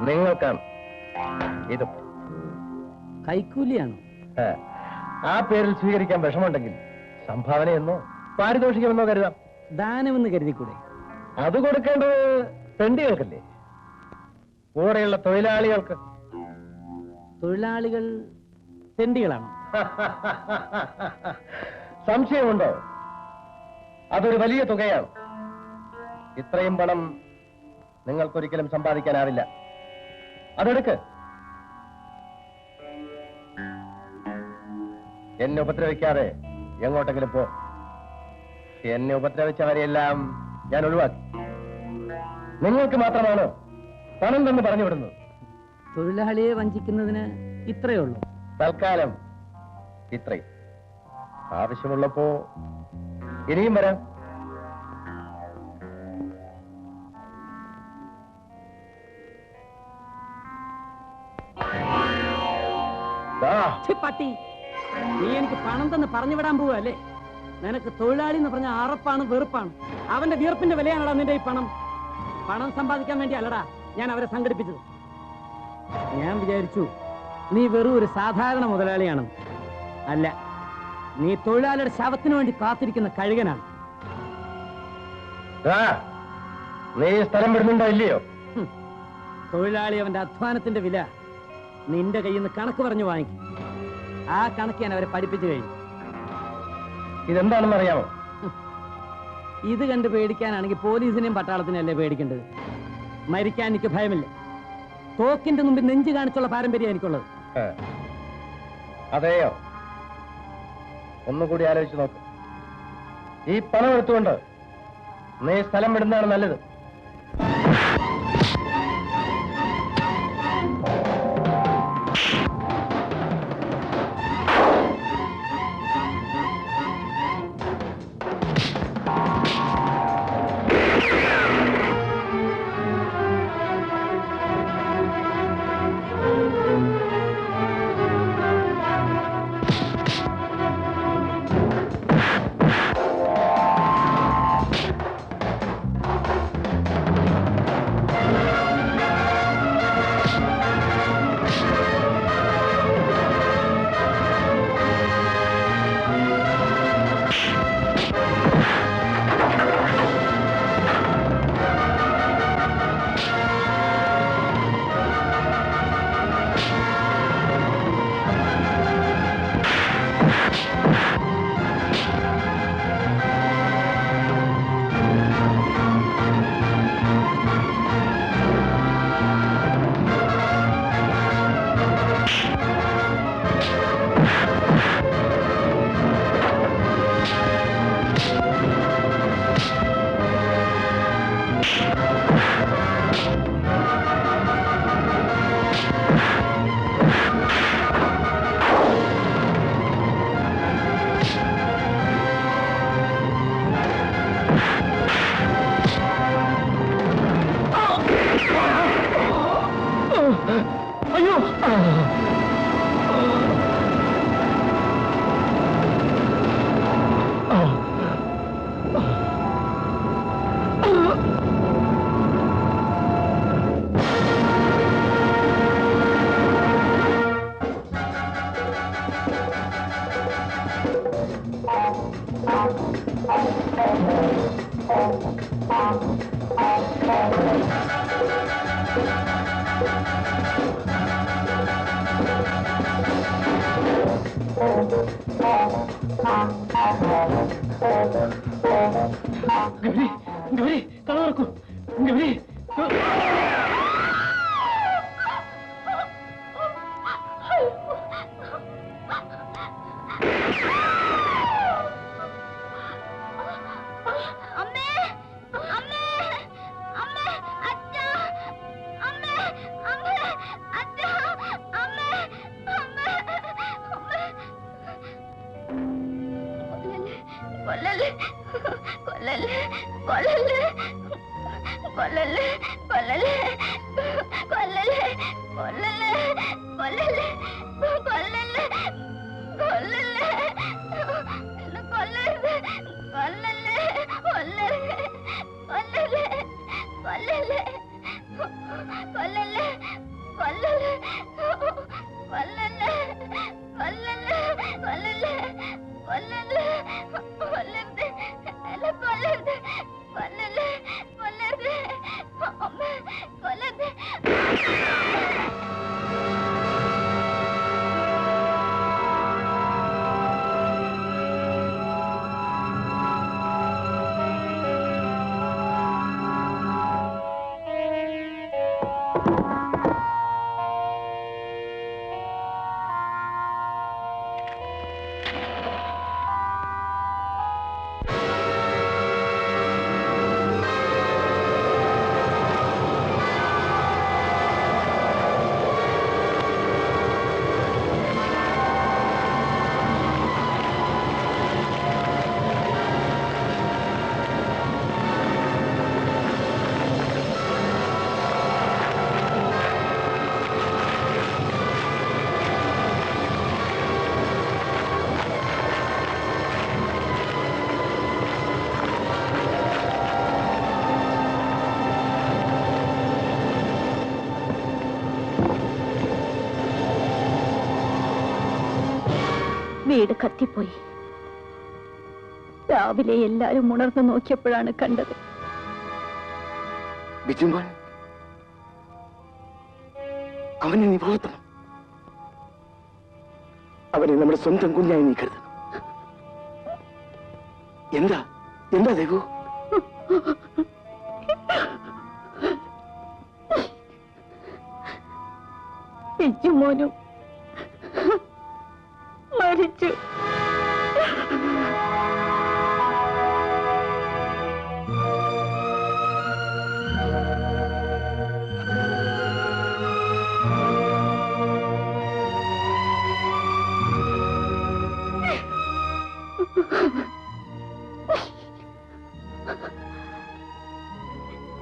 നിങ്ങൾക്കാണ് ഇത്. കൈക്കൂലിയാണോ? ആ പേരിൽ സ്വീകരിക്കാൻ വിഷമമുണ്ടെങ്കിൽ സംഭാവനയെന്നോ പാരിതോഷികമെന്നോ കരുതാം. ദാനമെന്ന് കരുതിക്കൂടെ? അത് കൊടുക്കേണ്ടത് പെണ്ടികൾക്കല്ലേ, കൂടെയുള്ള തൊഴിലാളികൾക്ക്. തൊഴിലാളികൾ തെണ്ടികളാണോ? സംശയമുണ്ടോ? അതൊരു വലിയ തുകയാണ്. ഇത്രയും പണം നിങ്ങൾക്കൊരിക്കലും സമ്പാദിക്കാനാവില്ല. അതെടുക്ക്. എന്നെ ഉപദ്രവിക്കാതെ എങ്ങോട്ടെങ്കിലും പോ. എന്നെ ഉപദ്രവിച്ചവരെയെല്ലാം ഞാൻ ഒഴിവാക്കി. നിങ്ങൾക്ക് മാത്രമാണ് പണം തന്നെ പറഞ്ഞു വിടുന്നത്. തൊഴിലാളിയെ വഞ്ചിക്കുന്നതിന് ഇത്രയേ ഉള്ളൂ. തൽക്കാലം ഇത്രയും. ആവശ്യമുള്ളപ്പോ ഇനിയും വരാം. പട്ടി, നീ എനിക്ക് പണം തന്നെ പറഞ്ഞു വിടാൻ പോവല്ലേ? നിനക്ക് തൊഴിലാളി എന്ന് പറഞ്ഞ അറപ്പാണ്, വെറുപ്പാണ്. അവന്റെ വിയർപ്പിന്റെ വിലയാണടാ നിന്റെ ഈ പണം. പണം സമ്പാദിക്കാൻ വേണ്ടി അല്ലടാ ഞാൻ അവരെ സംഘടിപ്പിച്ചത്. ഞാൻ വിചാരിച്ചു നീ വെറും ഒരു സാധാരണ മുതലാളിയാണെന്ന്. അല്ല, നീ തൊഴിലാളിയുടെ ശവത്തിന് വേണ്ടി കാത്തിരിക്കുന്ന കഴുകനാണ്. നീ സ്ഥലം വിടുന്നുണ്ടോ ഇല്ലയോ? തൊഴിലാളി അവന്റെ അധ്വാനത്തിന്റെ വില നിന്റെ കയ്യിൽ നിന്ന് കണക്ക് പറഞ്ഞു വാങ്ങിക്കും. ആ കണക്ക് ഞാൻ അവരെ പഠിപ്പിച്ചു കഴിഞ്ഞു. ഇതെന്താണെന്ന് അറിയാമോ? ഇത് കണ്ട് പേടിക്കാനാണെങ്കിൽ പോലീസിനെയും പട്ടാളത്തിനെയും അല്ലേ പേടിക്കേണ്ടത്? മരിക്കാൻ എനിക്ക് ഭയമില്ല. തോക്കിന്റെ മുമ്പിൽ നെഞ്ചു കാണിച്ചുള്ള പാരമ്പര്യം എനിക്കുള്ളത്. അതെയോ? ഒന്നുകൂടി ആലോചിച്ച് നോക്ക്. ഈ പണം എടുത്തുകൊണ്ട് നീ സ്ഥലം വിടുന്നതാണ് നല്ലത്. ഗൗരി, ഗൗരി, കഥ തുറക്കൂ. ഗൗരി, കൊല്ലല്ലേ വീട് കത്തിപ്പോയി. രാവിലെ എല്ലാരും ഉണർന്നു നോക്കിയപ്പോഴാണ് കണ്ടത്. ബിജുമോൻ, അവനെ നീ വളർത്തണം. അവനെ നമ്മുടെ സ്വന്തം കുഞ്ഞായി നീ കരുതണം. എന്താ എന്താ ദേവു? ബിജുമോനും മരിച്ചു.